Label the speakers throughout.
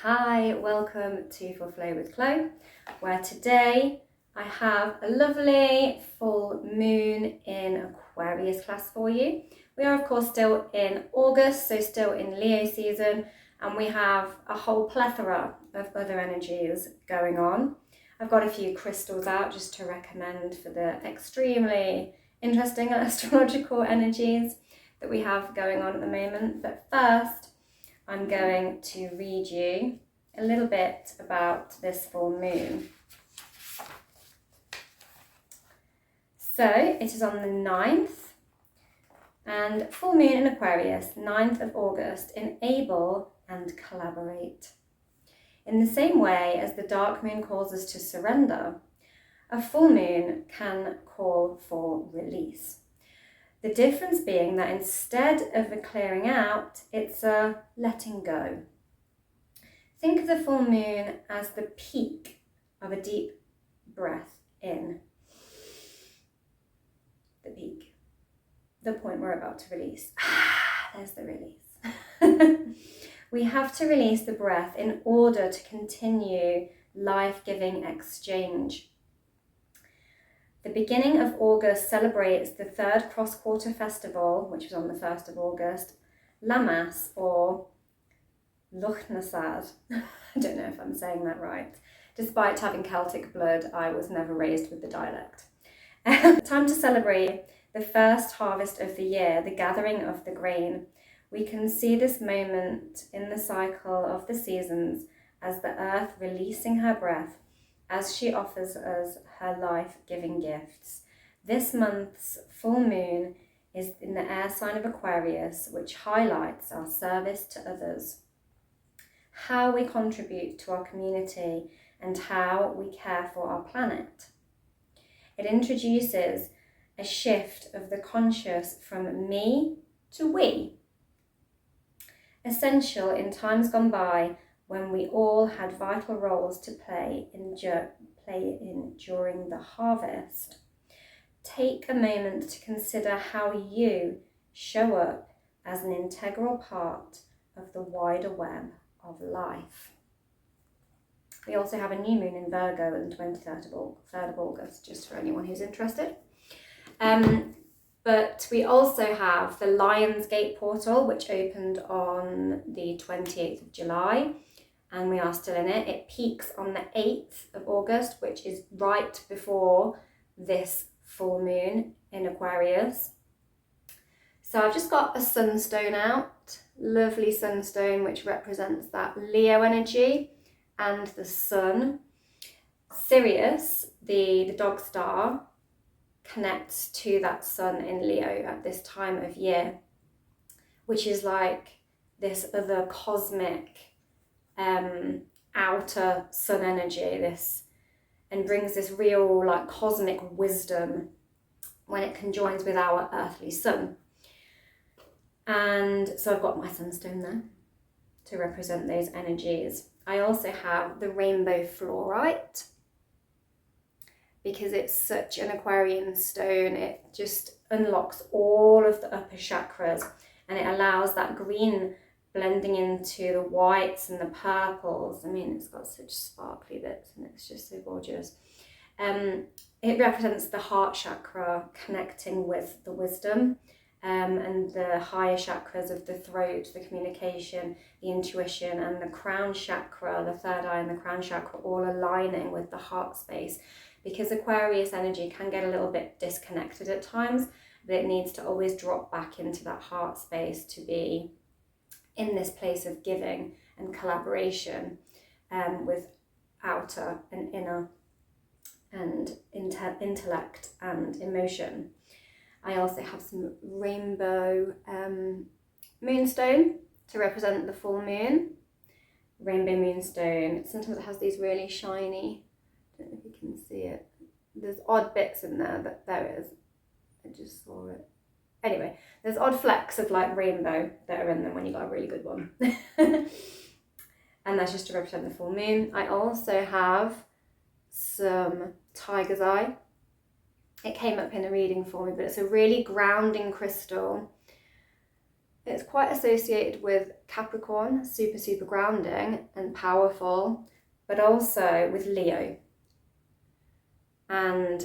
Speaker 1: Hi, welcome to For Flow with Chloe, where today I have a lovely full moon in Aquarius class for you. We are of course still in August, so still in Leo season, and we have a whole plethora of other energies going on. I've got a few crystals out just to recommend for the extremely interesting astrological energies that we have going on at the moment. But first, I'm going to read you a little bit about this full moon. So it is on the 9th, and full moon in Aquarius, 9th of August, enable and collaborate. In the same way as the dark moon calls us to surrender, a full moon can call for release. The difference being that instead of a clearing out, it's a letting go. Think of the full moon as the peak of a deep breath in. The peak. The point we're about to release. There's the release. We have to release the breath in order to continue life-giving exchange. The beginning of August celebrates the third cross-quarter festival, which was on the 1st of August, Lammas, or Luchtnasad. I don't know if I'm saying that right. Despite having Celtic blood, I was never raised with the dialect. Time to celebrate the first harvest of the year, the gathering of the grain. We can see this moment in the cycle of the seasons as the earth releasing her breath as she offers us her life-giving gifts. This month's full moon is in the air sign of Aquarius, which highlights our service to others, how we contribute to our community, and how we care for our planet. It introduces a shift of the conscious from me to we, essential in times gone by when we all had vital roles to play in during the harvest. Take a moment to consider how you show up as an integral part of the wider web of life. We also have a new moon in Virgo on the 23rd of August, just for anyone who's interested. But we also have the Lion's Gate portal, which opened on the 28th of July, and we are still in it. It peaks on the 8th of August, which is right before this full moon in Aquarius. So I've just got a sunstone out, lovely sunstone, which represents that Leo energy and the sun. Sirius, the dog star, connects to that sun in Leo at this time of year, which is like this other cosmic outer sun energy, and brings this real like cosmic wisdom when it conjoins with our earthly sun. And so I've got my sunstone there to represent those energies. I also have the rainbow fluorite, because it's such an Aquarian stone. It just unlocks all of the upper chakras, and it allows that green blending into the whites and the purples. I mean, it's got such sparkly bits and it's just so gorgeous. It represents the heart chakra connecting with the wisdom, and the higher chakras of the throat, the communication, the intuition, and the crown chakra, the third eye and the crown chakra, all aligning with the heart space. Because Aquarius energy can get a little bit disconnected at times, but it needs to always drop back into that heart space to be in this place of giving and collaboration with outer and inner and intellect and emotion. I also have some rainbow moonstone to represent the full moon. Rainbow moonstone, sometimes it has these really shiny, I don't know if you can see it. There's odd bits in there, but there it is. I just saw it. Anyway, there's odd flecks of like rainbow that are in them when you got a really good one. And that's just to represent the full moon. I also have some tiger's eye. It came up in a reading for me, but it's a really grounding crystal. It's quite associated with Capricorn, super grounding and powerful, but also with Leo. And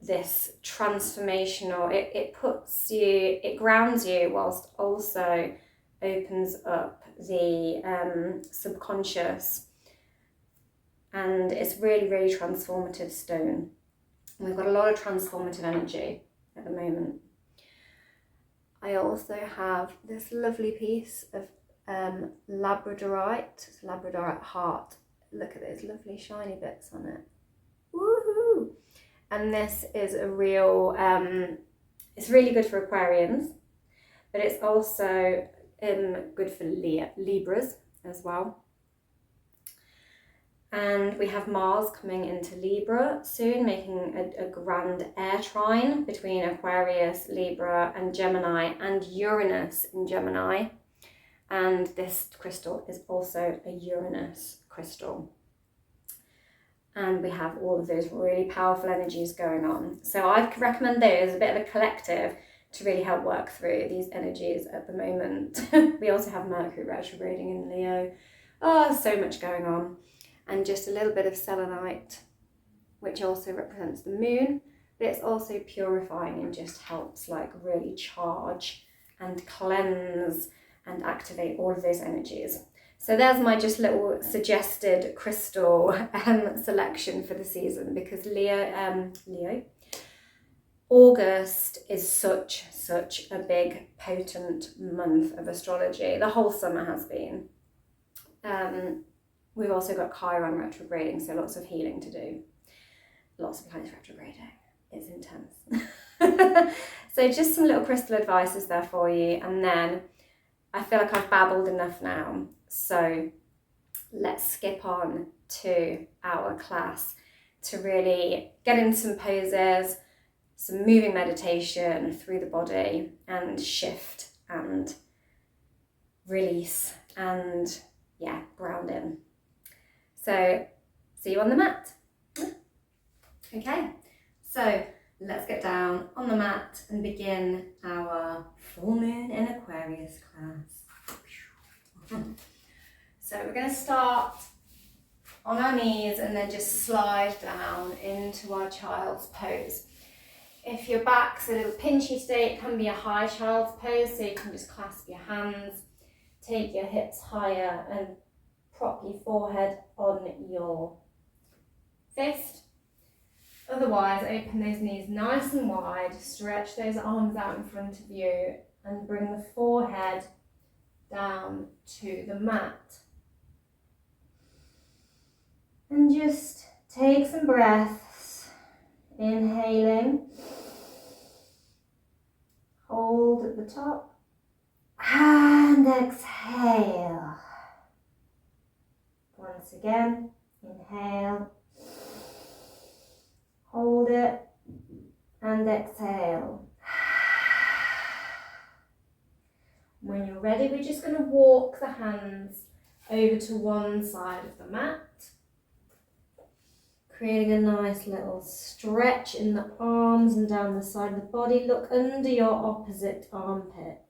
Speaker 1: this transformational, it grounds you whilst also opens up the subconscious. And it's really transformative stone. And we've got a lot of transformative energy at the moment. I also have this lovely piece of labradorite. It's labradorite heart. Look at those lovely shiny bits on it. Woohoo! And this is a real, it's really good for Aquarians, but it's also good for Libras as well. And we have Mars coming into Libra soon, making a grand air trine between Aquarius, Libra and Gemini, and Uranus in Gemini. And this crystal is also a Uranus crystal. And we have all of those really powerful energies going on. So I'd recommend those, a bit of a collective, to really help work through these energies at the moment. We also have Mercury retrograding in Leo. Oh, so much going on. And just a little bit of selenite, which also represents the moon, but it's also purifying and just helps like really charge and cleanse and activate all of those energies. So there's my just little suggested crystal selection for the season, because Leo, August is such a big, potent month of astrology. The whole summer has been. We've also got Chiron retrograding, so lots of healing to do. Lots of planets retrograding. It's intense. So just some little crystal advices there for you. And then I feel like I've babbled enough now. So let's skip on to our class to really get into some poses, some moving meditation through the body, and shift and release and ground in. So, see you on the mat. Okay, so let's get down on the mat and begin our full moon in Aquarius class. So we're going to start on our knees and then just slide down into our child's pose. If your back's a little pinchy today, it can be a high child's pose, so you can just clasp your hands, take your hips higher and prop your forehead on your fist. Otherwise, open those knees nice and wide, stretch those arms out in front of you and bring the forehead down to the mat. And just take some breaths, inhaling, hold at the top and exhale. Once again, inhale, hold it, and exhale. When you're ready, we're just going to walk the hands over to one side of the mat, creating a nice little stretch in the arms and down the side of the body. Look under your opposite armpit.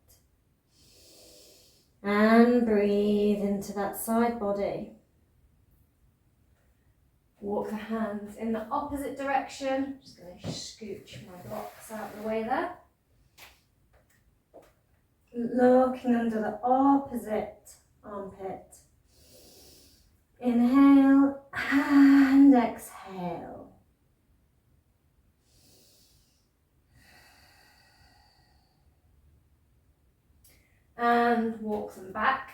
Speaker 1: And breathe into that side body. Walk the hands in the opposite direction. Just going to scooch my blocks out of the way there. Looking under the opposite armpit. Inhale and exhale. And walk them back.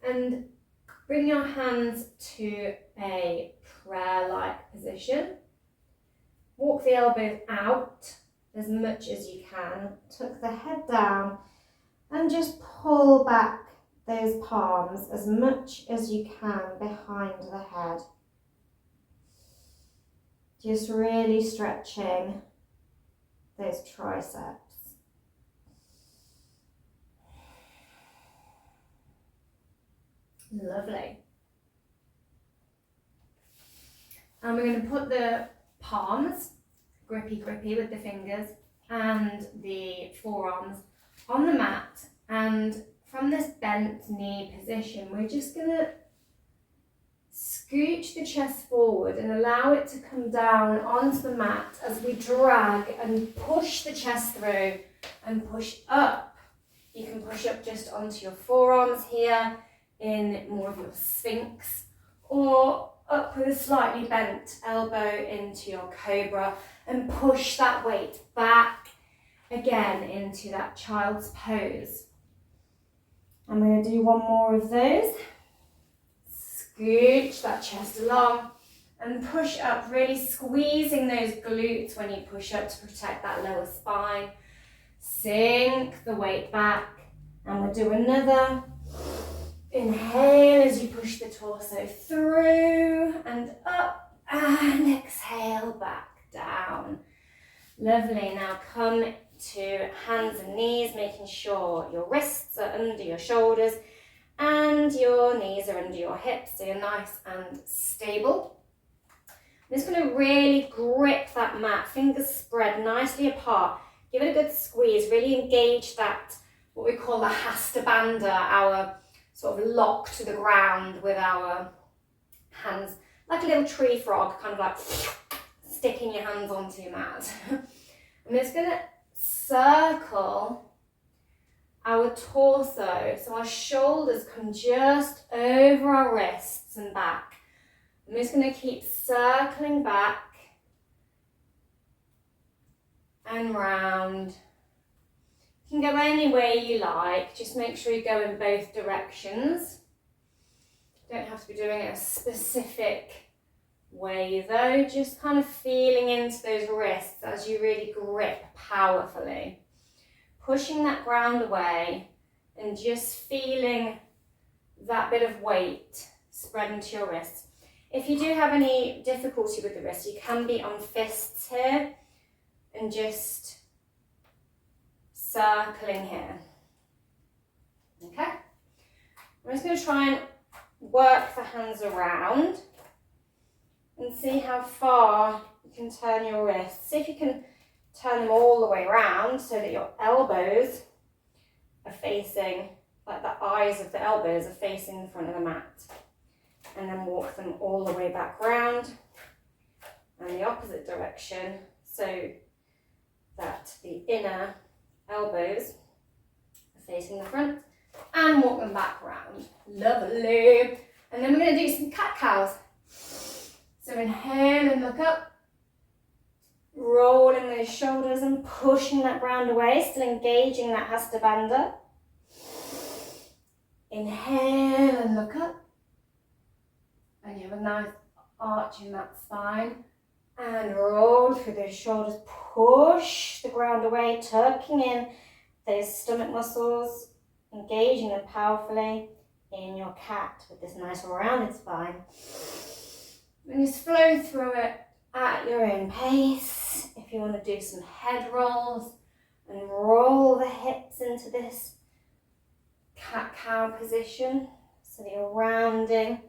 Speaker 1: And bring your hands to a prayer-like position. Walk the elbows out as much as you can. Tuck the head down and just pull back those palms as much as you can behind the head. Just really stretching those triceps. Lovely. And we're going to put the palms, grippy with the fingers, and the forearms on the mat, and from this bent knee position, we're just going to scooch the chest forward and allow it to come down onto the mat as we drag and push the chest through and push up. You can push up just onto your forearms here in more of your Sphinx, or up with a slightly bent elbow into your Cobra and push that weight back again into that child's pose. I'm going to do one more of those. Scooch that chest along and push up, really squeezing those glutes when you push up to protect that lower spine. Sink the weight back, and we'll do another. Inhale as you push the torso through and up, and exhale back down. Lovely. Now come to hands and knees, making sure your wrists are under your shoulders and your knees are under your hips, so you're nice and stable. I'm just going to really grip that mat, fingers spread nicely apart. Give it a good squeeze, really engage that, what we call the Hasta Bandha, our sort of lock to the ground with our hands, like a little tree frog, kind of like sticking your hands onto your mat. I'm just going to circle our torso, so our shoulders come just over our wrists and back. I'm just going to keep circling back and round. You can go any way you like, just make sure you go in both directions. You don't have to be doing it a specific way though, just kind of feeling into those wrists as you really grip powerfully. Pushing that ground away and just feeling that bit of weight spread into your wrists. If you do have any difficulty with the wrists, you can be on fists here and just circling here. Okay? I'm just going to try and work the hands around and see how far you can turn your wrists. See if you can turn them all the way around so that your elbows are facing, like the eyes of the elbows are facing the front of the mat. And then walk them all the way back round and the opposite direction so that the inner elbows are facing the front, and walk them back round. Lovely. And then we're going to do some cat cows. So inhale and look up, rolling those shoulders and pushing that ground away, still engaging that Hasta Bandha. Inhale and look up, and you have a nice arch in that spine, and roll through those shoulders, push the ground away, tucking in those stomach muscles, engaging them powerfully in your cat with this nice rounded spine. And just flow through it at your own pace. If you want to do some head rolls and roll the hips into this cat-cow position so that you're rounding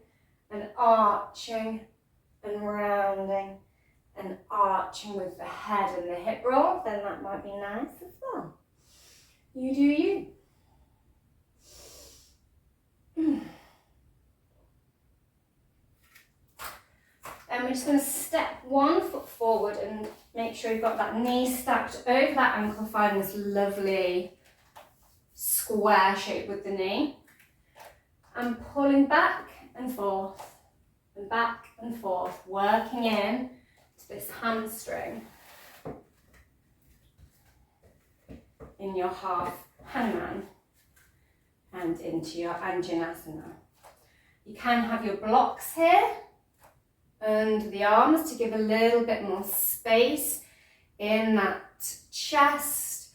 Speaker 1: and arching and rounding and arching with the head and the hip roll, then that might be nice as well. You do you. And we're just going to step 1 foot forward and make sure you've got that knee stacked over that ankle. Find this lovely square shape with the knee. And pulling back and forth and back and forth, working in to this hamstring in your half hangman and into your Anjanasana. You can have your blocks here under the arms to give a little bit more space in that chest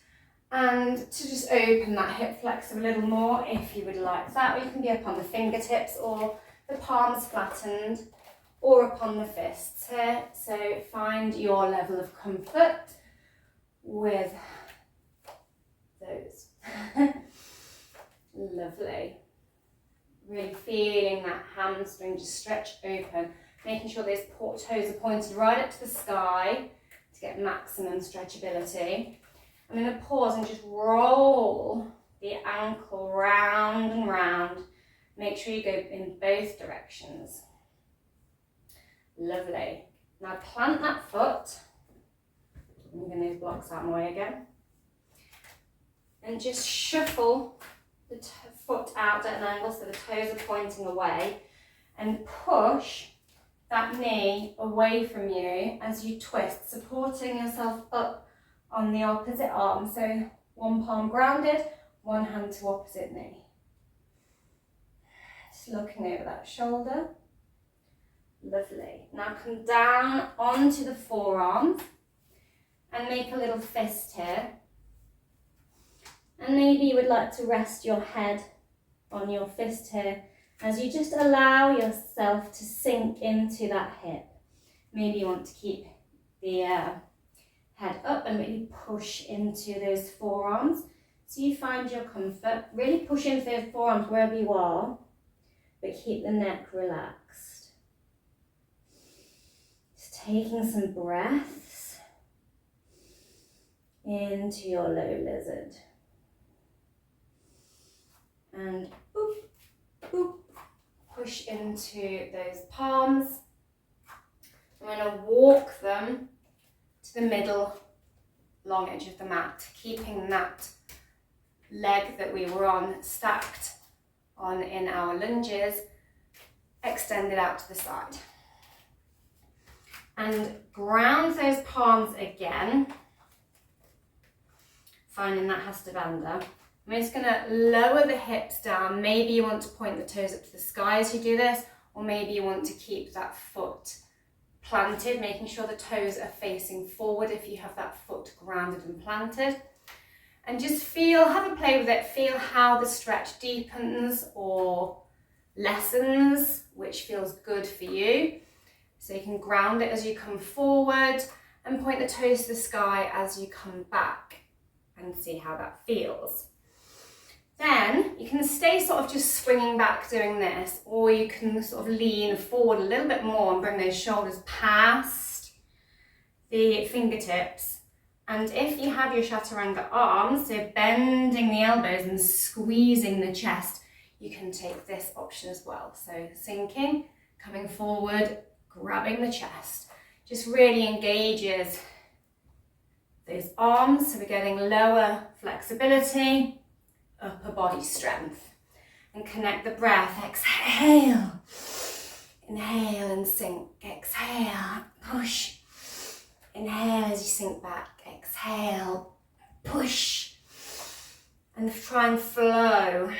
Speaker 1: and to just open that hip flexor a little more if you would like that. Or you can be up on the fingertips or the palms flattened or upon the fists here. So find your level of comfort with those. Lovely. Really feeling that hamstring just stretch open, making sure those toes are pointed right up to the sky to get maximum stretchability. I'm going to pause and just roll the ankle round and round. Make sure you go in both directions. Lovely. Now plant that foot. I'm going to blocks out of my way again. And just shuffle the foot out at an angle so the toes are pointing away. And push that knee away from you as you twist, supporting yourself up on the opposite arm. So one palm grounded, one hand to opposite knee. Just looking over that shoulder. Lovely. Now come down onto the forearms and make a little fist here. And maybe you would like to rest your head on your fist here as you just allow yourself to sink into that hip. Maybe you want to keep the head up and really push into those forearms so you find your comfort. Really push into those forearms wherever you are, but keep the neck relaxed. Just taking some breaths into your low lizard. And boop, boop, push into those palms. I'm going to walk them to the middle long edge of the mat, keeping that leg that we were on stacked on in our lunges, extended out to the side. And ground those palms again, finding that Hastabandha. I'm just going to lower the hips down. Maybe you want to point the toes up to the sky as you do this, or maybe you want to keep that foot planted, making sure the toes are facing forward if you have that foot grounded and planted. And just feel, have a play with it, feel how the stretch deepens or lessens, which feels good for you. So you can ground it as you come forward and point the toes to the sky as you come back and see how that feels. Then you can stay sort of just swinging back doing this, or you can sort of lean forward a little bit more and bring those shoulders past the fingertips. And if you have your chaturanga arms, so bending the elbows and squeezing the chest, you can take this option as well. So sinking, coming forward, grabbing the chest. Just really engages those arms, so we're getting lower flexibility, upper body strength. And connect the breath. Exhale. Inhale and sink. Exhale. Push. Inhale as you sink back. Exhale. Push. And try and flow.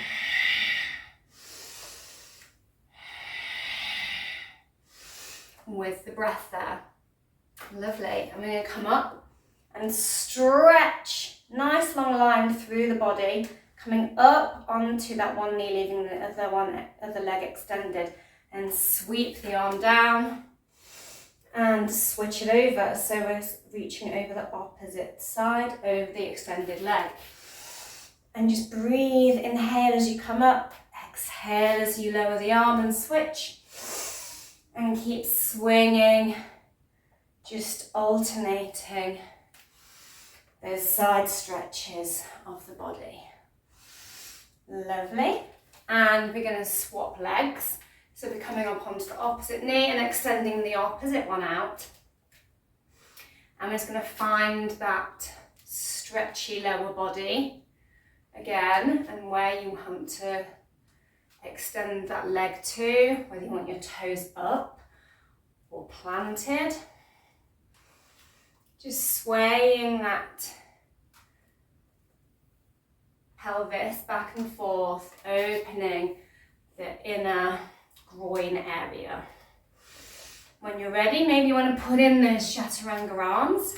Speaker 1: With the breath there. Lovely. I'm going to come up and stretch. Nice long line through the body. Coming up onto that one knee, leaving the other leg extended, and sweep the arm down and switch it over. So we're reaching over the opposite side, over the extended leg. And just breathe, inhale as you come up, exhale as you lower the arm and switch. And keep swinging, just alternating those side stretches of the body. Lovely. And we're going to swap legs. So we're coming up onto the opposite knee and extending the opposite one out. I'm just going to find that stretchy lower body again, and where you want to extend that leg to, whether you want your toes up or planted. Just swaying that pelvis back and forth, opening the inner groin area. When you're ready, maybe you want to put in those chaturanga arms.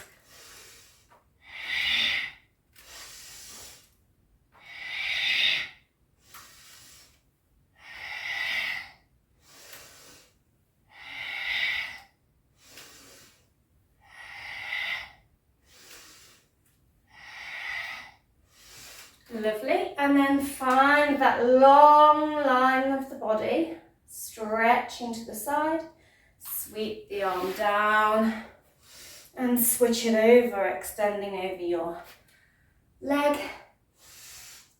Speaker 1: Lovely, and then find that long line of the body, stretching to the side, sweep the arm down and switch it over, extending over your leg.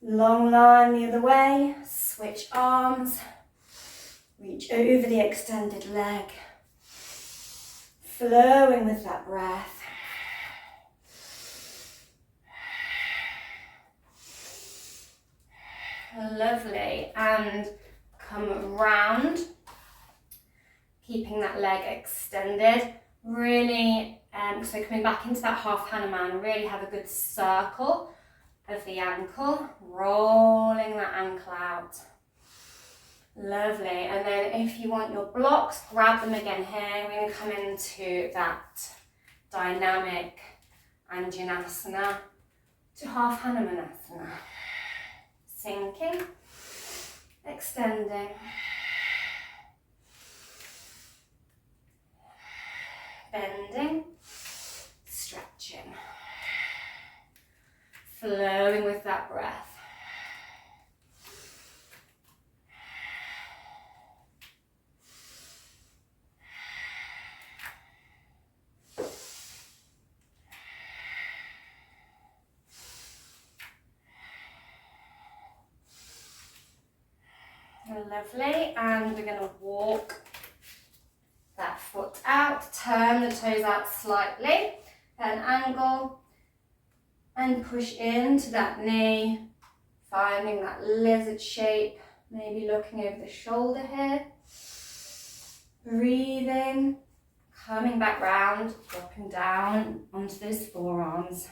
Speaker 1: Long line the other way, switch arms, reach over the extended leg, flowing with that breath. Lovely, and come round, keeping that leg extended, really, so coming back into that half Hanuman, really have a good circle of the ankle, rolling that ankle out. Lovely, and then if you want your blocks, grab them again here. We're going to come into that dynamic Anjanasana to half Hanumanasana. Sinking, extending, bending, stretching, flowing with that breath. Lovely, and we're going to walk that foot out, turn the toes out slightly, at an angle, and push into that knee, finding that lizard shape, maybe looking over the shoulder here, breathing, coming back round, dropping down onto those forearms.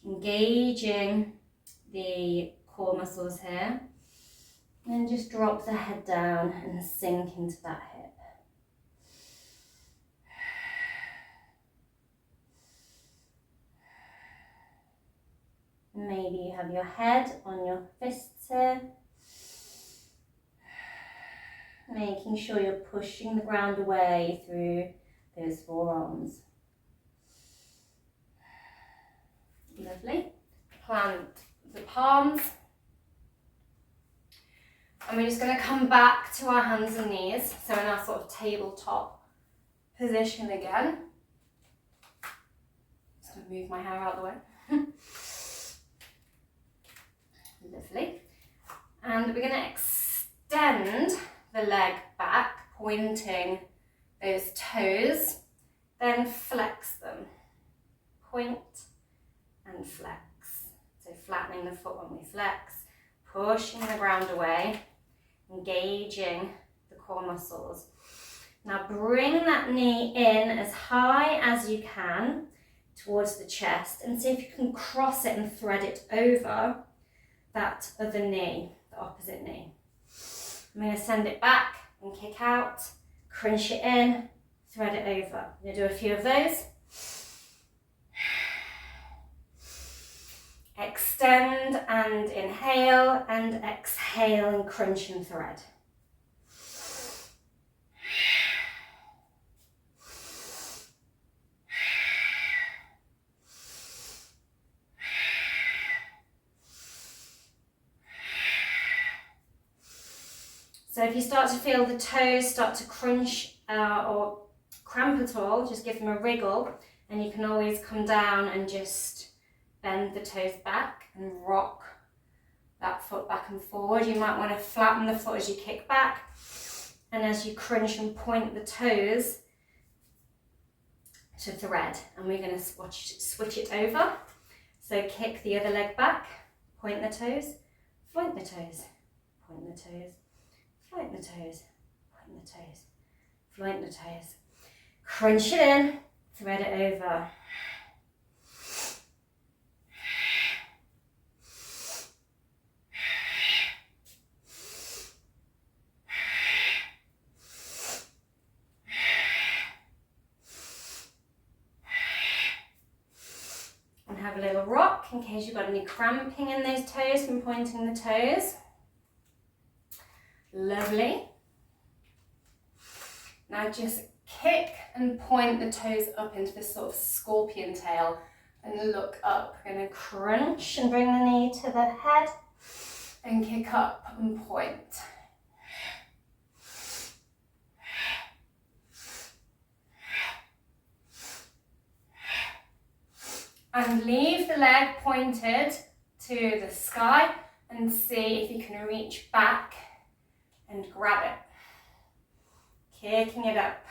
Speaker 1: Engaging the core muscles here, and just drop the head down and sink into that hip. Maybe you have your head on your fists here, making sure you're pushing the ground away through those forearms. Lovely. Plant the palms, and we're just going to come back to our hands and knees, so in our sort of tabletop position again. Just going to move my hair out of the way. Lovely. And we're going to extend the leg back, pointing those toes, then flex them. Point and flex. So flattening the foot when we flex, pushing the ground away, engaging the core muscles. Now bring that knee in as high as you can towards the chest, and see if you can cross it and thread it over that other knee, the opposite knee. I'm going to send it back and kick out, crunch it in, thread it over. I'm going to do a few of those. Extend and inhale, and exhale and crunch and thread. So if you start to feel the toes start to crunch or cramp at all, just give them a wriggle, and you can always come down and just bend the toes back and rock that foot back and forward. You might want to flatten the foot as you kick back, and as you crunch and point the toes to thread. And we're going to switch it over. So kick the other leg back, point the toes, point the toes, point the toes, point the toes, point the toes, point the toes. Crunch it in, thread it over. A little rock in case you've got any cramping in those toes from pointing the toes. Lovely. Now just kick and point the toes up into this sort of scorpion tail and look up. We're going to crunch and bring the knee to the head and kick up and point. And leave the leg pointed to the sky and see if you can reach back and grab it. Kicking it up.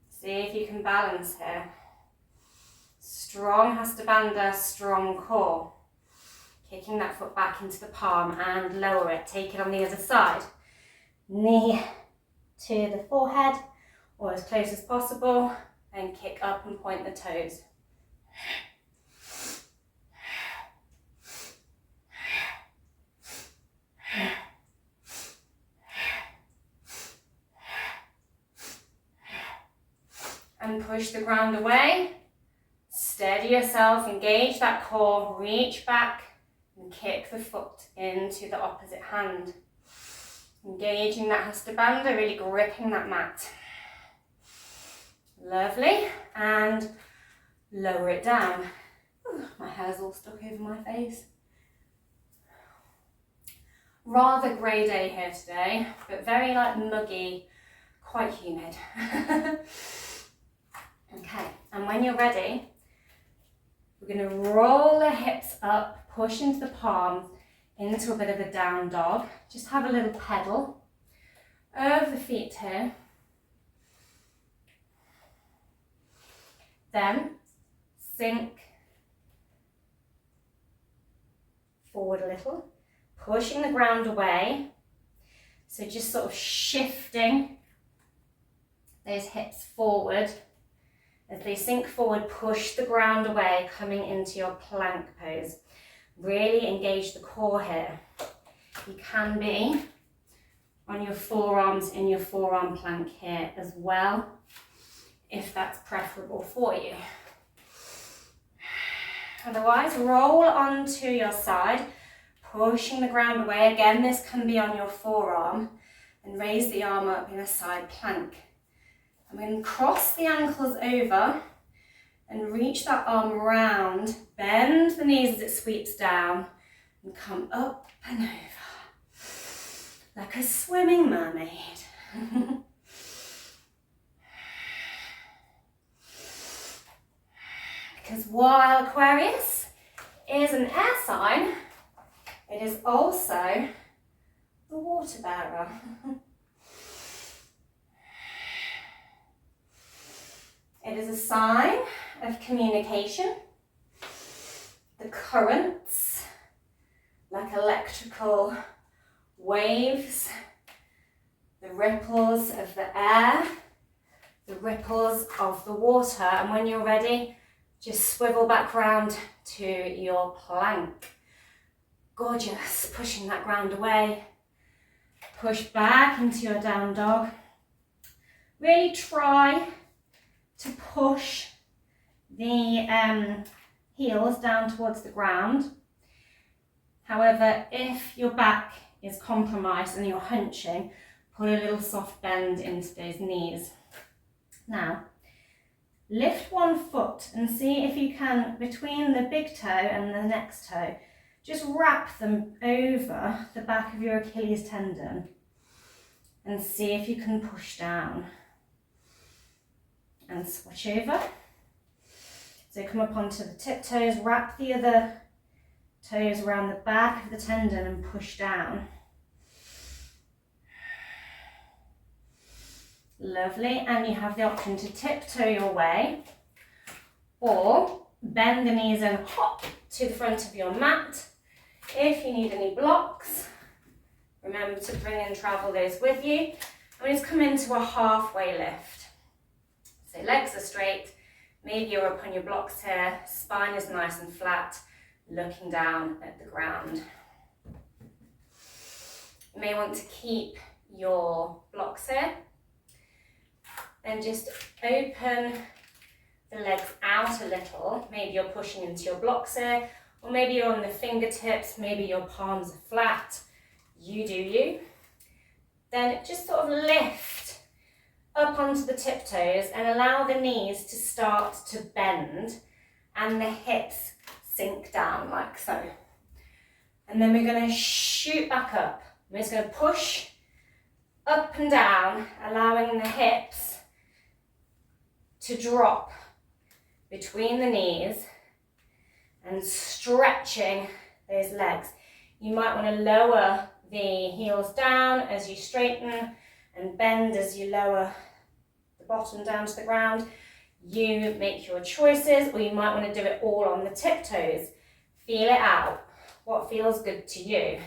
Speaker 1: See if you can balance here. Strong Hasta Bandha, strong core. Kicking that foot back into the palm and lower it. Take it on the other side. Knee to the forehead or as close as possible. And kick up and point the toes. And push the ground away. Steady yourself, engage that core, reach back and kick the foot into the opposite hand. Engaging that Hasta Bandha, really gripping that mat. Lovely, and lower it down. Ooh, my hair's all stuck over my face. Rather grey day here today, but very muggy, quite humid. Okay, and when you're ready, we're going to roll the hips up, push into the palms, into a bit of a down dog. Just have a little pedal over the feet here. Then sink forward a little, pushing the ground away. So just sort of shifting those hips forward. As they sink forward, push the ground away, coming into your plank pose. Really engage the core here. You can be on your forearms in your forearm plank here as well, if that's preferable for you. Otherwise, roll onto your side, pushing the ground away. Again, this can be on your forearm, and raise the arm up in a side plank. I'm going to cross the ankles over and reach that arm round, bend the knees as it sweeps down, and come up and over, like a swimming mermaid. Because while Aquarius is an air sign, it is also the water bearer. It is a sign of communication. The currents, like electrical waves, the ripples of the air, the ripples of the water. And when you're ready, just swivel back round to your plank. Gorgeous, pushing that ground away. Push back into your down dog. Really try to push the heels down towards the ground. However, if your back is compromised and you're hunching, put a little soft bend into those knees. Now, lift one foot and see if you can, between the big toe and the next toe, just wrap them over the back of your Achilles tendon and see if you can push down. And switch over. So come up onto the tiptoes, wrap the other toes around the back of the tendon and push down. Lovely, and you have the option to tiptoe your way or bend the knees and hop to the front of your mat. If you need any blocks, remember to bring and travel those with you. And just come into a halfway lift. So legs are straight, maybe you're up on your blocks here, spine is nice and flat, looking down at the ground. You may want to keep your blocks here and just open the legs out a little. Maybe you're pushing into your blocks here, or maybe you're on the fingertips, maybe your palms are flat. You do you. Then just sort of lift up onto the tiptoes and allow the knees to start to bend and the hips sink down like so. And then we're going to shoot back up. We're just going to push up and down, allowing the hips to drop between the knees and stretching those legs. You might want to lower the heels down as you straighten and bend as you lower the bottom down to the ground. You make your choices, or you might want to do it all on the tiptoes. Feel it out. What feels good to you?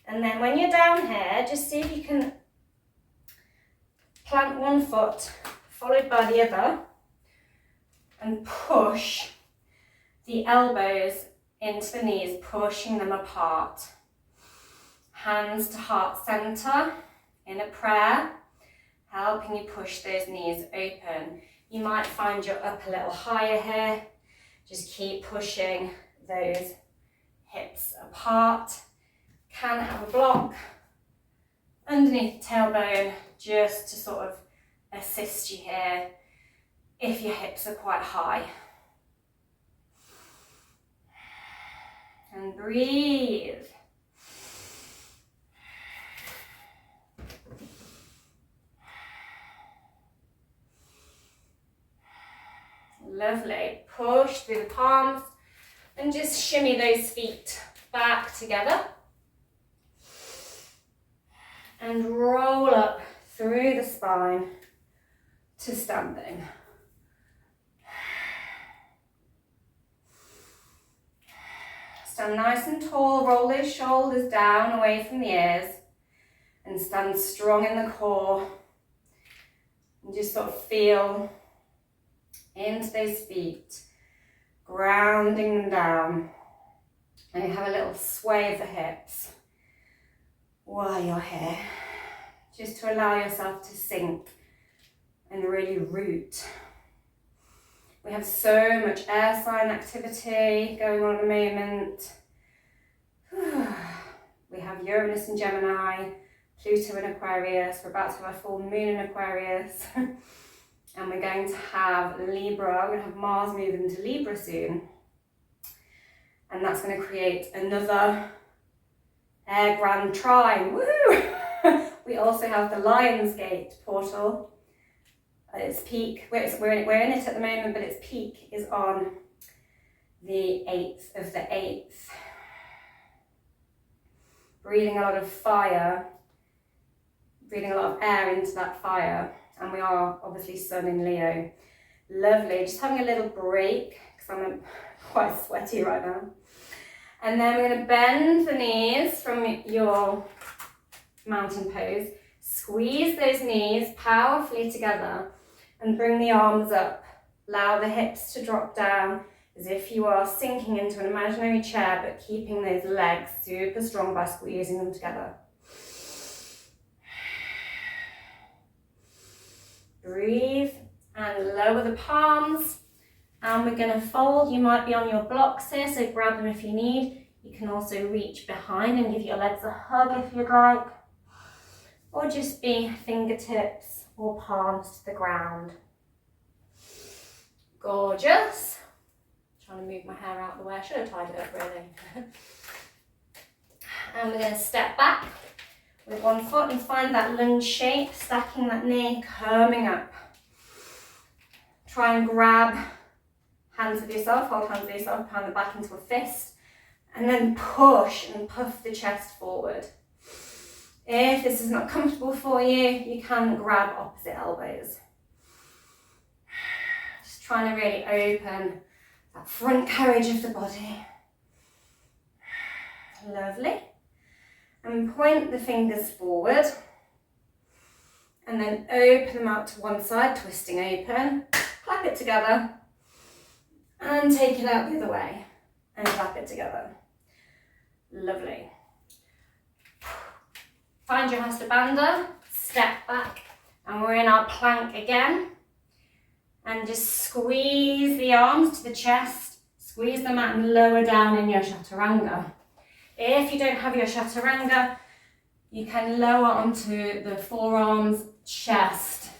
Speaker 1: And then when you're down here, just see if you can plant one foot followed by the other and push the elbows into the knees, pushing them apart. Hands to heart center in a prayer, helping you push those knees open. You might find you're up a little higher here. Just keep pushing those hips apart. Can have a block underneath the tailbone just to sort of assist you here if your hips are quite high. And breathe. Lovely. Push through the palms and just shimmy those feet back together. And roll up through the spine to standing. Stand nice and tall, roll those shoulders down away from the ears and stand strong in the core. And just sort of feel into those feet, grounding them down. And you have a little sway of the hips while you're here, just to allow yourself to sink and really root. We have so much air sign activity going on at the moment. We have Uranus in Gemini, Pluto in Aquarius. We're about to have a full moon in Aquarius. And we're going to have Libra. We're going to have Mars move into Libra soon. And that's going to create another air grand trine. Woo! We also have the Lion's Gate portal. Its peak, we're in it at the moment, but its peak is on the 8th of the 8th. Breathing a lot of fire, breathing a lot of air into that fire. And we are obviously Sun in Leo. Lovely, just having a little break because I'm quite sweaty right now. And then we're going to bend the knees from your mountain pose. Squeeze those knees powerfully together and bring the arms up. Allow the hips to drop down as if you are sinking into an imaginary chair, but keeping those legs super strong by squeezing them together. Breathe and lower the palms. And we're going to fold. You might be on your blocks here, so grab them if you need. You can also reach behind and give your legs a hug if you'd like. Or just be fingertips or palms to the ground. Gorgeous. Trying to move my hair out of the way. I should have tied it up really. And we're going to step back with one foot and find that lunge shape, stacking that knee, coming up. Try and grab hands with yourself, hold hands with yourself, pound the back into a fist, and then push and puff the chest forward. If this is not comfortable for you, you can grab opposite elbows. Just trying to really open that front carriage of the body. Lovely. And point the fingers forward. And then open them out to one side, twisting open. Clap it together. And take it out the other way. And clap it together. Lovely. Find your Hastabandha, step back, and we're in our plank again. And just squeeze the arms to the chest, squeeze them out and lower down in your Chaturanga. If you don't have your Chaturanga, you can lower onto the forearms, chest,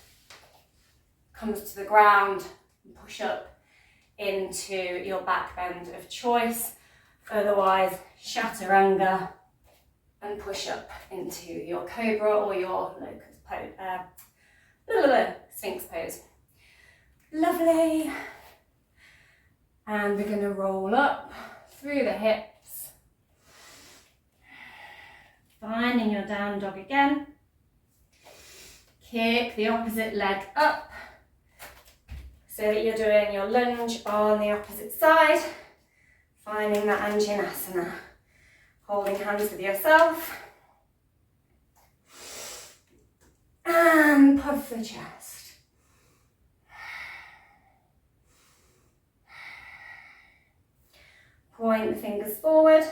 Speaker 1: comes to the ground, and push up into your back bend of choice. Otherwise, Chaturanga, and push up into your cobra or your locust pose, Sphinx pose. Lovely. And we're going to roll up through the hips. Finding your down dog again. Kick the opposite leg up so that you're doing your lunge on the opposite side. Finding that Anjaneyasana. Holding hands with yourself. And puff the chest. Point the fingers forward.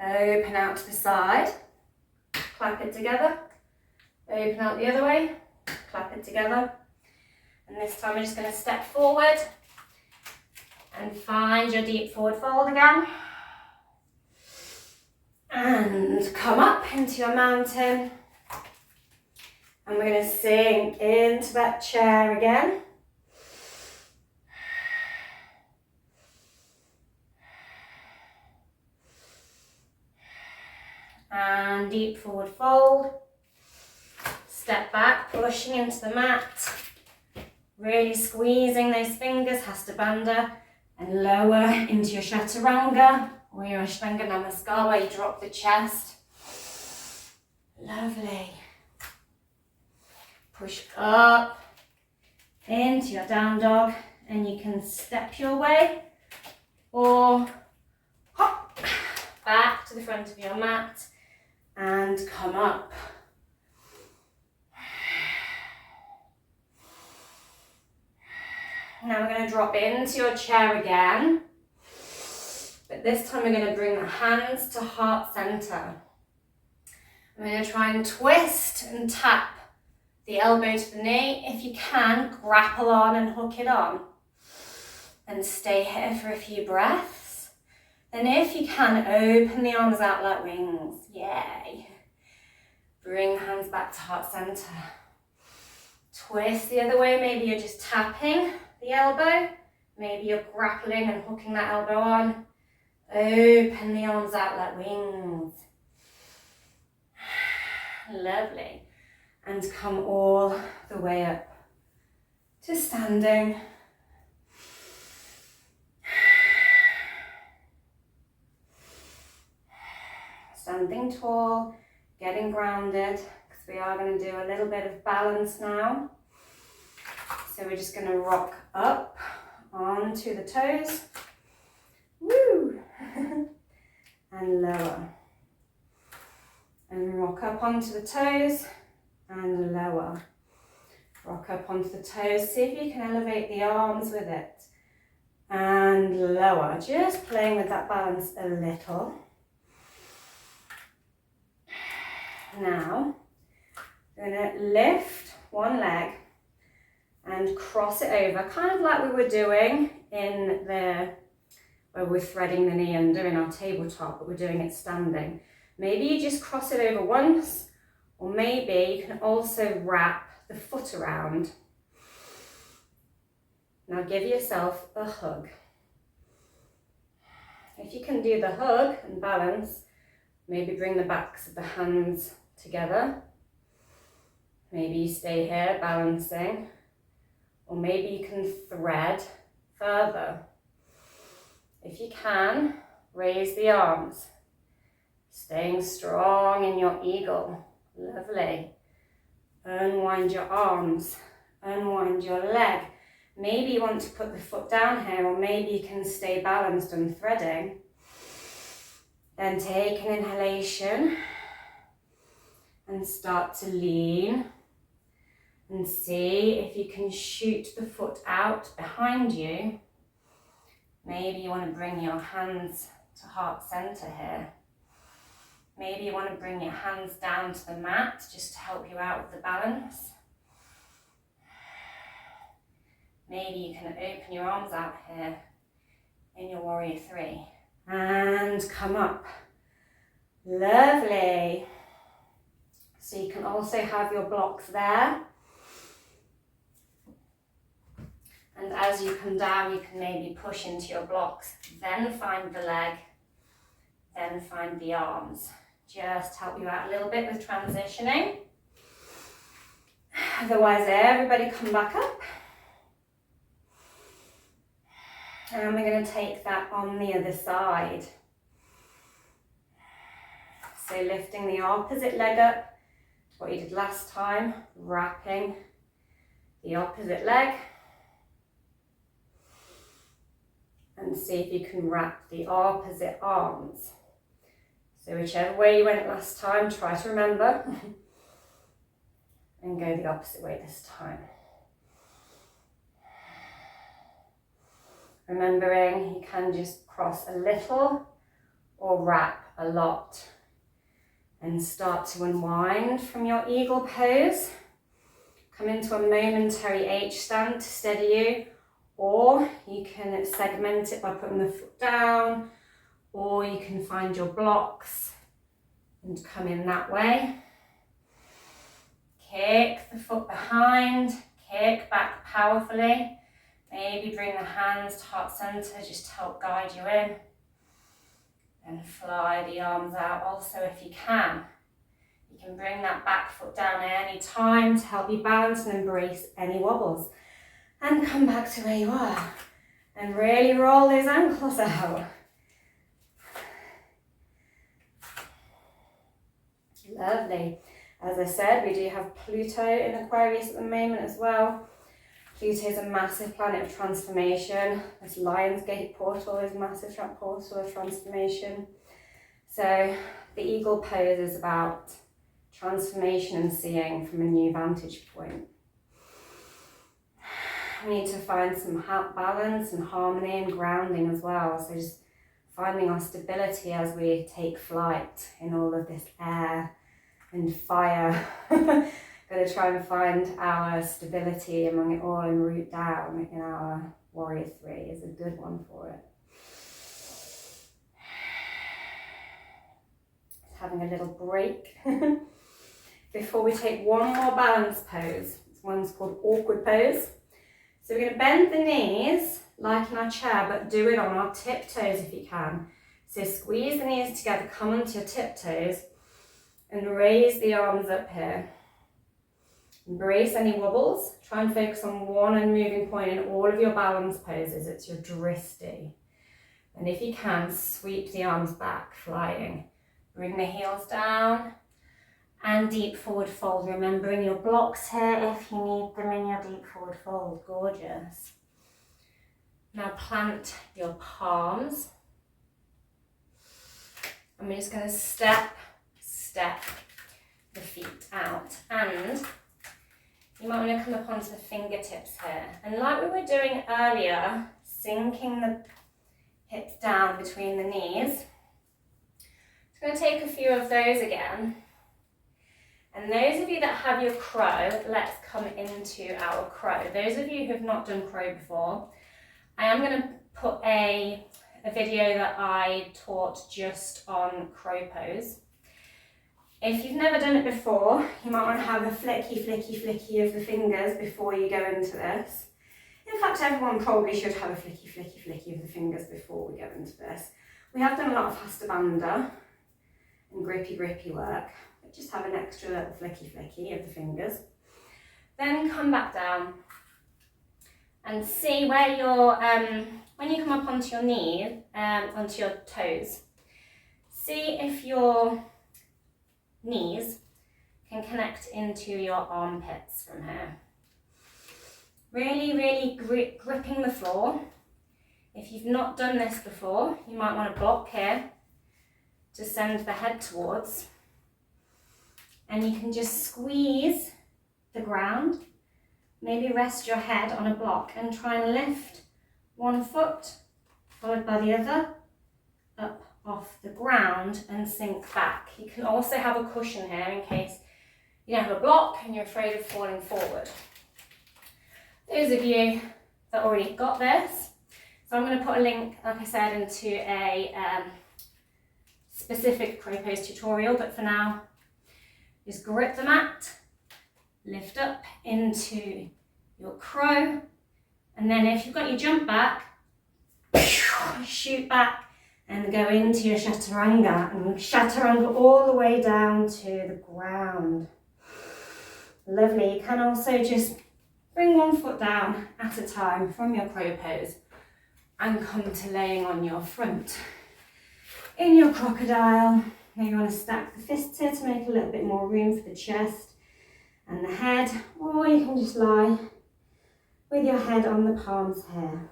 Speaker 1: Open out to the side. Clap it together. Open out the other way. Clap it together. And this time we're just going to step forward and find your deep forward fold again. And come up into your mountain. And we're going to sink into that chair again. And deep forward fold. Step back, pushing into the mat. Really squeezing those fingers, Hasta Bandha, and lower into your Chaturanga or your Ashtanga Namaskar where you drop the chest. Lovely. Push up into your down dog, and you can step your way or hop back to the front of your mat and come up. Now we're going to drop into your chair again, but this time we're going to bring the hands to heart center. I'm going to try and twist and tap the elbow to the knee. If you can, grapple on and hook it on. And stay here for a few breaths. And if you can, open the arms out like wings. Yay. Bring the hands back to heart center. Twist the other way. Maybe you're just tapping the elbow. Maybe you're grappling and hooking that elbow on. Open the arms out like wings. Lovely. And come all the way up to standing. Standing tall, getting grounded, because we are going to do a little bit of balance now. So we're just going to rock up onto the toes. Woo! And lower. And rock up onto the toes and lower. Rock up onto the toes. See if you can elevate the arms with it. And lower. Just playing with that balance a little. Now, we're going to lift one leg and cross it over, kind of like we were doing in the, where we're threading the knee under in our tabletop, but we're doing it standing. Maybe you just cross it over once, or maybe you can also wrap the foot around. Now give yourself a hug. If you can do the hug and balance, maybe bring the backs of the hands together. Maybe you stay here balancing, or maybe you can thread further. If you can, raise the arms, staying strong in your eagle. Lovely. Unwind your arms, unwind your leg. Maybe you want to put the foot down here, or maybe you can stay balanced and threading. Then take an inhalation and start to lean and see if you can shoot the foot out behind you. Maybe you want to bring your hands to heart center here. Maybe you want to bring your hands down to the mat just to help you out with the balance. Maybe you can open your arms out here in your warrior three. And come up. Lovely. So you can also have your blocks there. And as you come down, you can maybe push into your blocks, then find the leg, then find the arms. Just help you out a little bit with transitioning. Otherwise, everybody come back up. And we're going to take that on the other side. So lifting the opposite leg up, what you did last time, wrapping the opposite leg. And see if you can wrap the opposite arms. So whichever way you went last time, try to remember. And go the opposite way this time. Remembering you can just cross a little or wrap a lot. And start to unwind from your eagle pose. Come into a momentary H stand to steady you. Or you can segment it by putting the foot down. Or you can find your blocks and come in that way. Kick the foot behind. Kick back powerfully. Maybe bring the hands to heart center just to help guide you in. And fly the arms out also if you can. You can bring that back foot down at any time to help you balance and embrace any wobbles. And come back to where you are. And really roll those ankles out. Lovely. As I said, we do have Pluto in Aquarius at the moment as well. Pluto is a massive planet of transformation. This Lionsgate portal is a massive portal of transformation. So the eagle pose is about transformation and seeing from a new vantage point. We need to find some balance and harmony and grounding as well. So just finding our stability as we take flight in all of this air and fire. Going to try and find our stability among it all and root down in our Warrior 3 is a good one for it. Having a little break before we take one more balance pose. This one's called awkward pose. So we're going to bend the knees like in our chair, but do it on our tiptoes if you can. So squeeze the knees together, come onto your tiptoes and raise the arms up here. Embrace any wobbles. Try and focus on one unmoving point in all of your balance poses. It's your drishti. And if you can, sweep the arms back, flying. Bring the heels down and deep forward fold. Remembering your blocks here if you need them in your deep forward fold. Gorgeous. Now plant your palms. And we're just going to step the feet out. And you might want to come up onto the fingertips here. And like we were doing earlier, sinking the hips down between the knees. It's going to take a few of those again. And those of you that have your crow, let's come into our crow. Those of you who have not done crow before, I am going to put a video that I taught just on crow pose. If you've never done it before, you might want to have a flicky of the fingers before you go into this. In fact, everyone probably should have a flicky of the fingers before we go into this. We have done a lot of hasta and grippy work, but just have an extra little flicky of the fingers. Then come back down and see where your, when you come up onto your knees, onto your toes, see if your knees can connect into your armpits from here. Really gripping the floor. If you've not done this before, you might want to block here to send the head towards. And you can just squeeze the ground. Maybe rest your head on a block and try and lift one foot, followed by the other, up off the ground and sink back. You can also have a cushion here in case you don't have a block and you're afraid of falling forward. Those of you that already got this, so I'm going to put a link, like I said, into a specific crow pose tutorial, but for now, just grip the mat, lift up into your crow, and then if you've got your jump back, shoot back and go into your chaturanga, and chaturanga all the way down to the ground. Lovely. You can also just bring one foot down at a time from your crow pose. and come to laying on your front. In your crocodile, now you want to stack the fists here to make a little bit more room for the chest and the head, or you can just lie with your head on the palms here.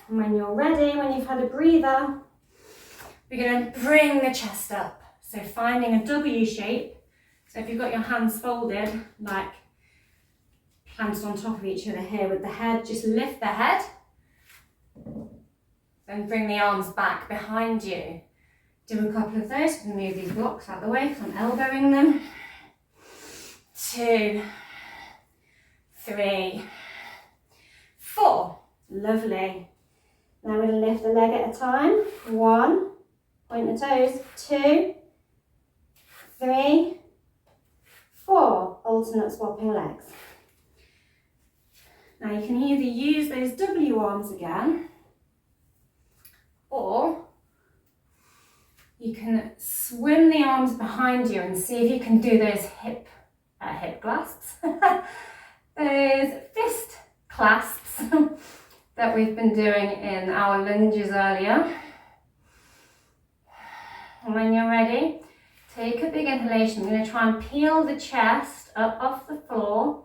Speaker 1: And when you're ready, when you've had a breather, we're going to bring the chest up. So finding a W shape. So if you've got your hands folded, like planted on top of each other here with the head, just lift the head. Then bring the arms back behind you. Do a couple of those. Move these blocks out of the way because I'm elbowing them. 2, 3, 4. Lovely. Now we're going to lift a leg at a time. 1, point the toes. 2, 3, 4. Alternate swapping legs. Now you can either use those W arms again, or you can swim the arms behind you and see if you can do those hip clasps, those fist clasps that we've been doing in our lunges earlier. And when you're ready, take a big inhalation. We're going to try and peel the chest up off the floor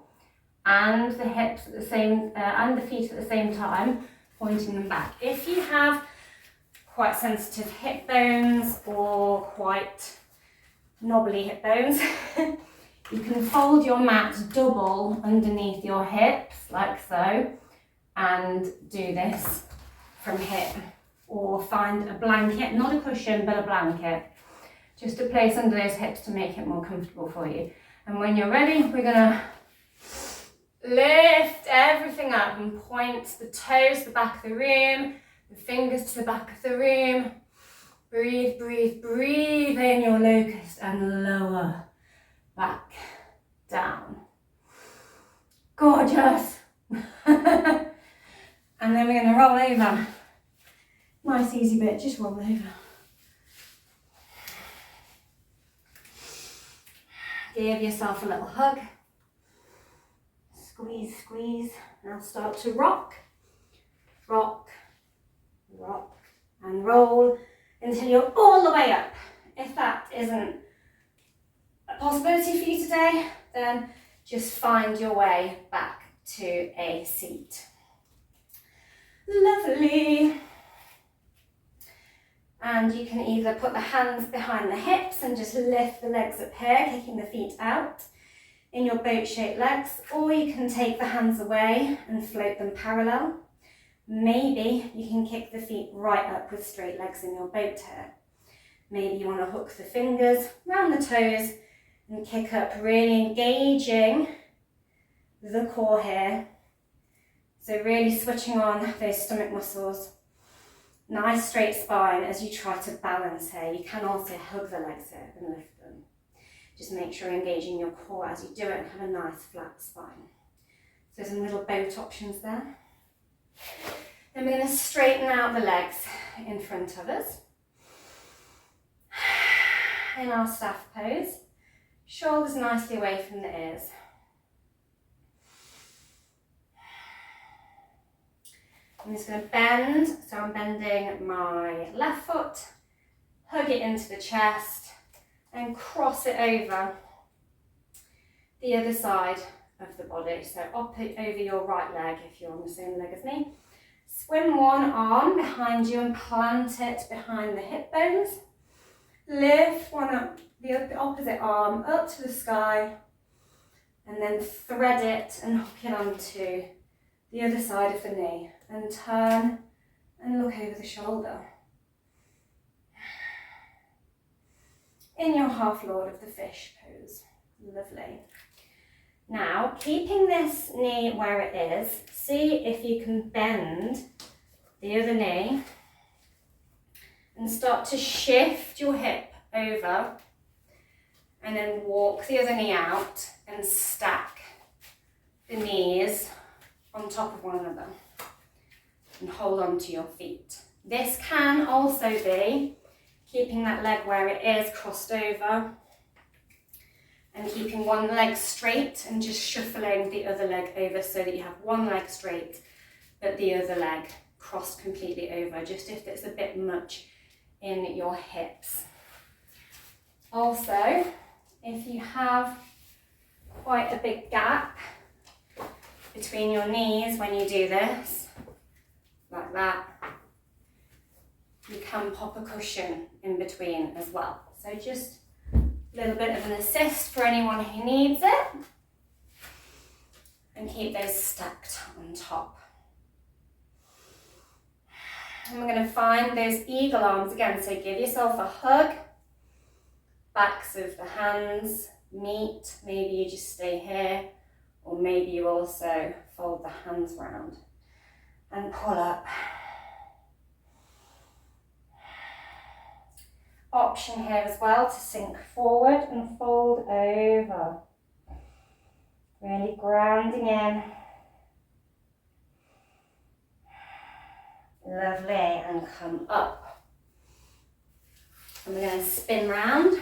Speaker 1: and the hips at the same, and the feet at the same time, pointing them back. If you have quite sensitive hip bones or quite knobbly hip bones, you can fold your mat double underneath your hips, like so, and do this from here. Or find a blanket, not a cushion, but a blanket, just to place under those hips to make it more comfortable for you. And when you're ready, we're gonna lift everything up and point the toes to the back of the room, the fingers to the back of the room. Breathe, breathe, breathe in your locust and lower back down. Gorgeous. And then we're going to roll over. Nice easy bit, just roll over. Give yourself a little hug. Squeeze, squeeze. Now start to rock. Rock, rock, and roll until you're all the way up. If that isn't a possibility for you today, then just find your way back to a seat. Lovely. And you can either put the hands behind the hips and just lift the legs up here, kicking the feet out in your boat-shaped legs, or you can take the hands away and float them parallel. Maybe you can kick the feet right up with straight legs in your boat here. Maybe you want to hook the fingers round the toes and kick up, really engaging the core here. So really switching on those stomach muscles. Nice straight spine as you try to balance here. You can also hug the legs here and lift them. Just make sure you're engaging your core as you do it and have a nice flat spine. So some little boat options there. Then we're going to straighten out the legs in front of us. In our staff pose, shoulders nicely away from the ears. I'm just going to bend, so I'm bending my left foot, hug it into the chest, and cross it over the other side of the body. So up it over your right leg if you're on the same leg as me. Swim one arm behind you and plant it behind the hip bones. Lift one up, the opposite arm up to the sky, and then thread it and hook it onto the other side of the knee. And turn and look over the shoulder. In your half lord of the fish pose. Lovely. Now, keeping this knee where it is, see if you can bend the other knee and start to shift your hip over and then walk the other knee out and stack the knees on top of one another and hold on to your feet. This can also be keeping that leg where it is, crossed over, and keeping one leg straight and just shuffling the other leg over so that you have one leg straight but the other leg crossed completely over, just if it's a bit much in your hips. Also, if you have quite a big gap between your knees when you do this, like that, you can pop a cushion in between as well. So just a little bit of an assist for anyone who needs it. And keep those stacked on top. And we're going to find those eagle arms again. So give yourself a hug. Backs of the hands meet. Maybe you just stay here. Or maybe you also fold the hands round and pull up. Option here as well to sink forward and fold over. Really grounding in. Lovely, and come up. And we're going to spin round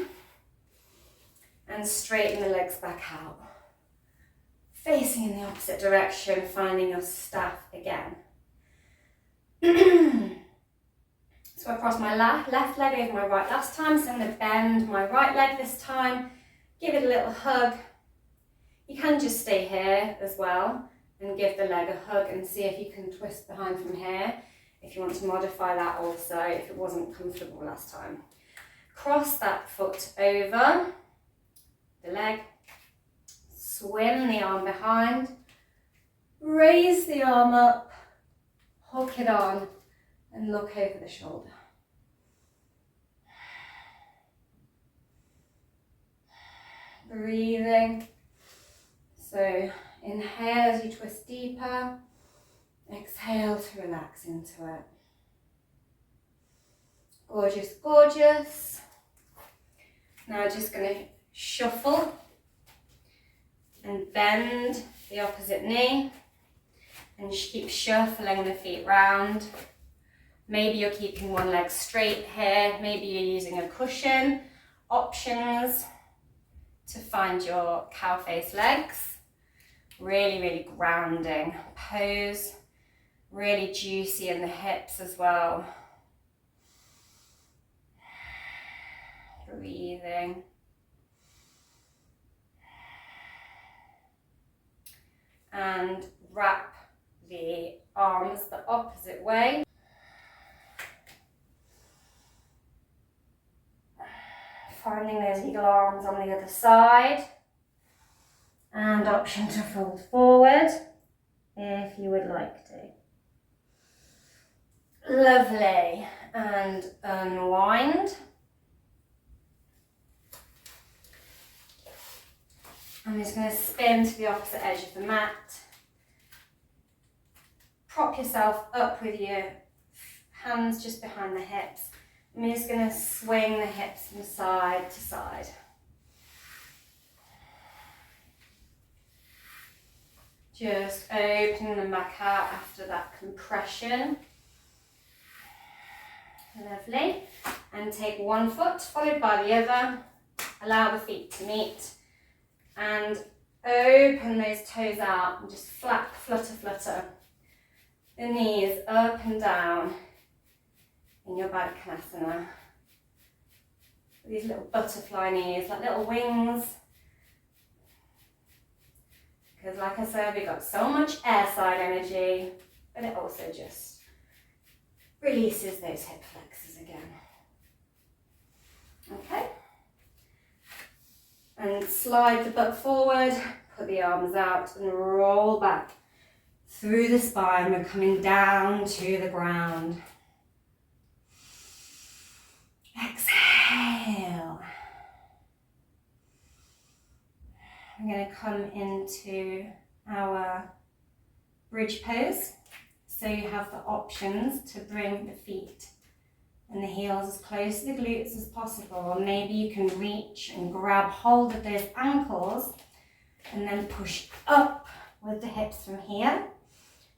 Speaker 1: and straighten the legs back out. Facing in the opposite direction, finding your staff again. So I crossed my left leg over my right last time, so I'm going to bend my right leg this time, give it a little hug. You can just stay here as well and give the leg a hug and see if you can twist behind from here, if you want to modify that also, if it wasn't comfortable last time. Cross that foot over the leg, swim the arm behind, raise the arm up, hook it on, and look over the shoulder. Breathing. So inhale as you twist deeper, exhale to relax into it. Gorgeous, gorgeous. Now just going to shuffle and bend the opposite knee and keep shuffling the feet round. Maybe you're keeping one leg straight here, maybe you're using a cushion. Options to find your cow face legs. Really, really grounding pose. Really juicy in the hips as well. Breathing. And wrap the arms the opposite way. Finding those eagle arms on the other side. And option to fold forward if you would like to. Lovely. And unwind. I'm just going to spin to the opposite edge of the mat. Prop yourself up with your hands just behind the hips. I'm just going to swing the hips from side to side. Just opening them back out after that compression. Lovely. And take one foot followed by the other. Allow the feet to meet. And open those toes out and just flap, flutter, flutter. The knees up and down in your Baddha. These little butterfly knees, like little wings. Because like I said, we've got so much air side energy, but it also just releases those hip flexors again. Okay. And slide the butt forward, put the arms out and roll back through the spine. We're coming down to the ground. Exhale. We're going to come into our bridge pose. So you have the options to bring the feet and the heels as close to the glutes as possible. Or maybe you can reach and grab hold of those ankles and then push up with the hips from here.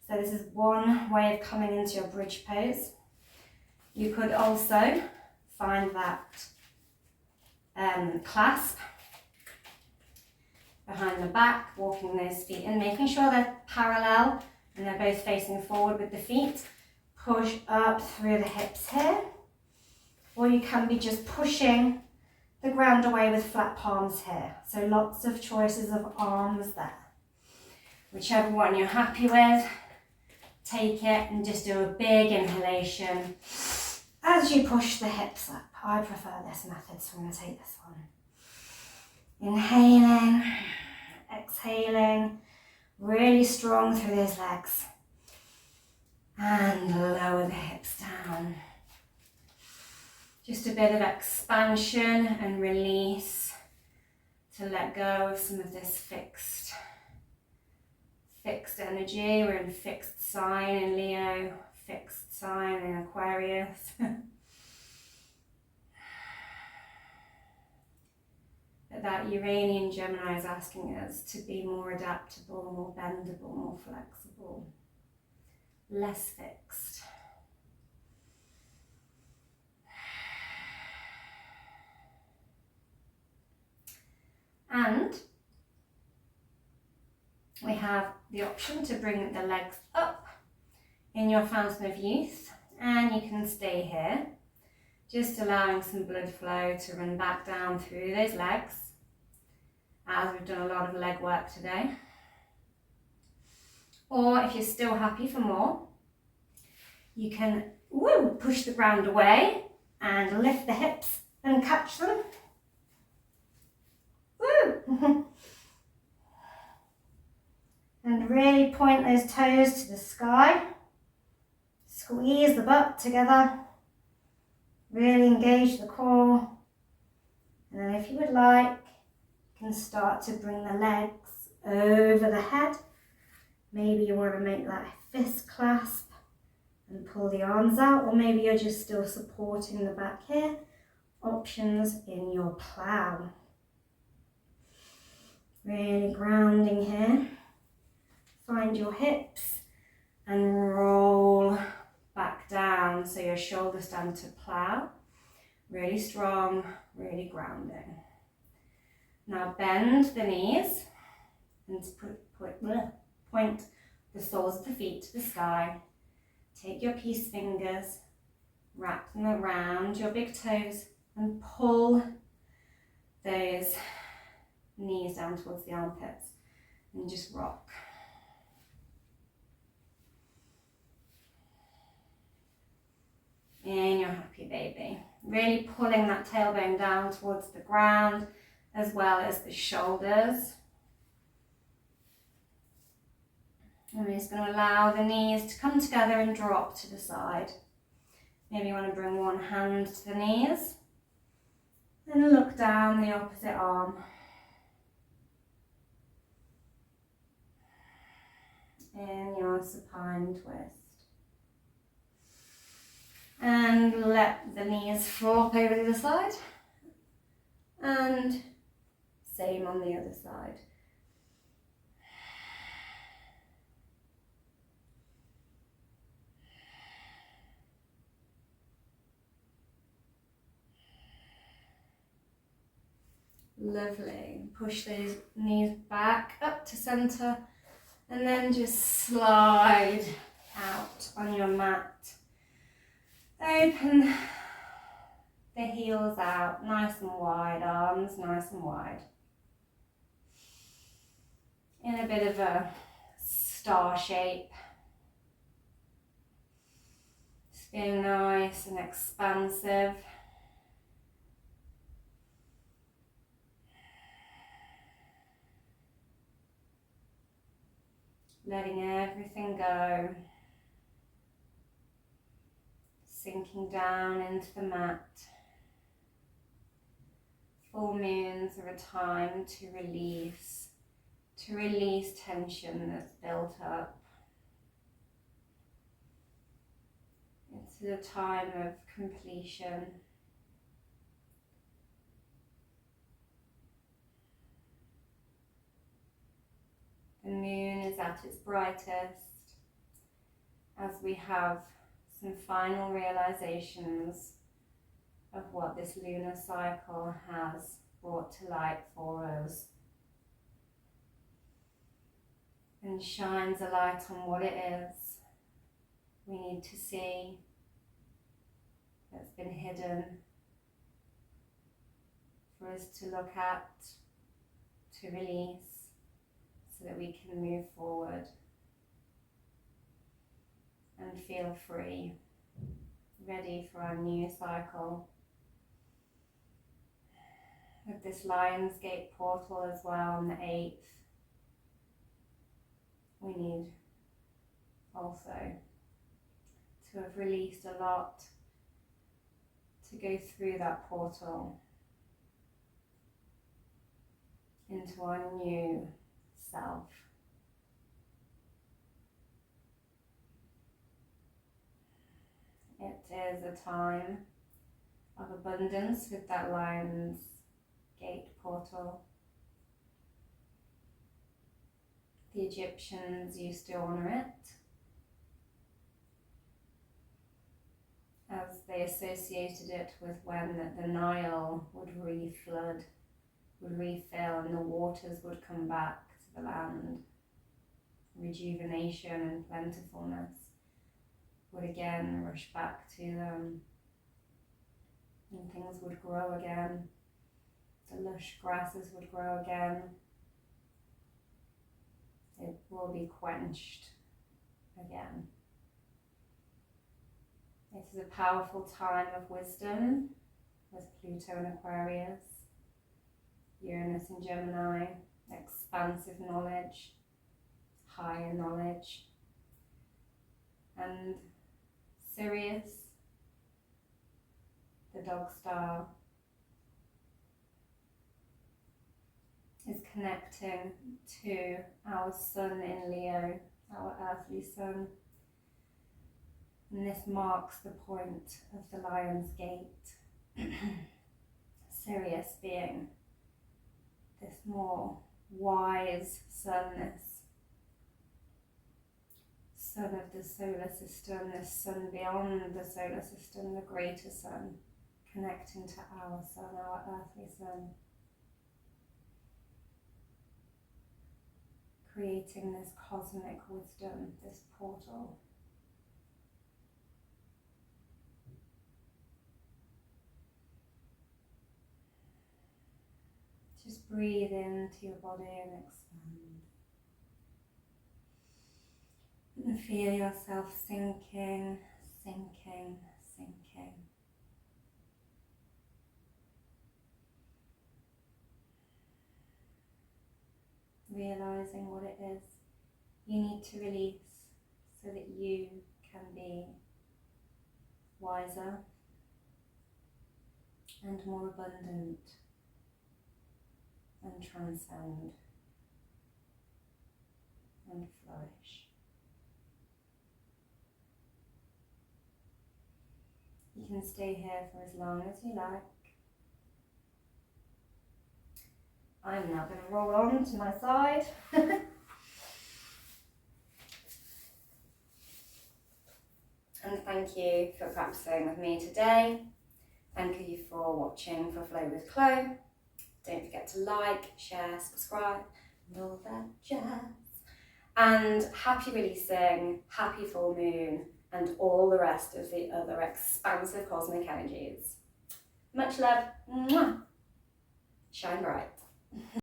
Speaker 1: So this is one way of coming into your bridge pose. You could also find that clasp behind the back, walking those feet in, making sure they're parallel and they're both facing forward with the feet. Push up through the hips here, or you can be just pushing the ground away with flat palms here. So lots of choices of arms there. Whichever one you're happy with, take it and just do a big inhalation as you push the hips up. I prefer this method, so I'm going to take this one. Inhaling, exhaling, really strong through those legs. And lower the hips down. Just a bit of expansion and release to let go of some of this fixed energy. We're in fixed sign in Leo, fixed sign in Aquarius. But that Uranian Gemini is asking us to be more adaptable, more bendable, more flexible, less fixed. And we have the option to bring the legs up in your fountain of youth, and you can stay here, just allowing some blood flow to run back down through those legs, as we've done a lot of leg work today. Or if you're still happy for more, you can push the ground away and lift the hips and catch them. Woo! And really point those toes to the sky. Squeeze the butt together. Really engage the core. And then if you would like, you can start to bring the legs over the head. Maybe you want to make that fist clasp and pull the arms out, or maybe you're just still supporting the back here. Options in your plow. Really grounding here. Find your hips and roll back down so your shoulders stand to plow. Really strong, really grounding. Now bend the knees and point the soles of the feet to the sky. Take your peace fingers, wrap them around your big toes and pull those knees down towards the armpits and just rock. And you're happy, baby. Really pulling that tailbone down towards the ground as well as the shoulders. And we're just going to allow the knees to come together and drop to the side. Maybe you want to bring one hand to the knees and look down the opposite arm. In your supine twist. And let the knees flop over to the side. And same on the other side. Lovely. Push those knees back up to center. And then just slide out on your mat. Open the heels out, nice and wide, arms nice and wide. In a bit of a star shape. Just being nice and expansive. Letting everything go. Sinking down into the mat. Full moons are a time to release tension that's built up. It's a time of completion. The moon is at its brightest as we have some final realizations of what this lunar cycle has brought to light for us. and shines a light on what it is we need to see that's been hidden for us to look at, to release, so that we can move forward and feel free, ready for our new cycle. With this Lionsgate portal as well on the 8th, we need also to have released a lot to go through that portal into our new self. It is a time of abundance with that Lion's Gate portal. The Egyptians used to honour it as they associated it with when the Nile would reflood, would refill, and the waters would come back to the land. Rejuvenation and plentifulness would again rush back to them, and things would grow again. The lush grasses would grow again. It will be quenched again. It is a powerful time of wisdom with Pluto in Aquarius, Uranus in Gemini, expansive knowledge, higher knowledge, and Sirius, the dog star, is connecting to our sun in Leo, our earthly sun. And this marks the point of the Lion's Gate. Sirius being this more wise sun, this sun of the solar system, this sun beyond the solar system, the greater sun, connecting to our sun, our earthly sun. Creating this cosmic wisdom, this portal. Just breathe into your body and expand. And feel yourself sinking, sinking, sinking. Realizing what it is you need to release so that you can be wiser and more abundant and transcend and flourish. You can stay here for as long as you like. I'm now going to roll on to my side. And thank you for practicing with me today. Thank you for watching for Flow with Chloe. Don't forget to like, share, subscribe, and all that jazz. And happy releasing, happy full moon, and all the rest of the other expansive cosmic energies. Much love. Mwah. Shine bright.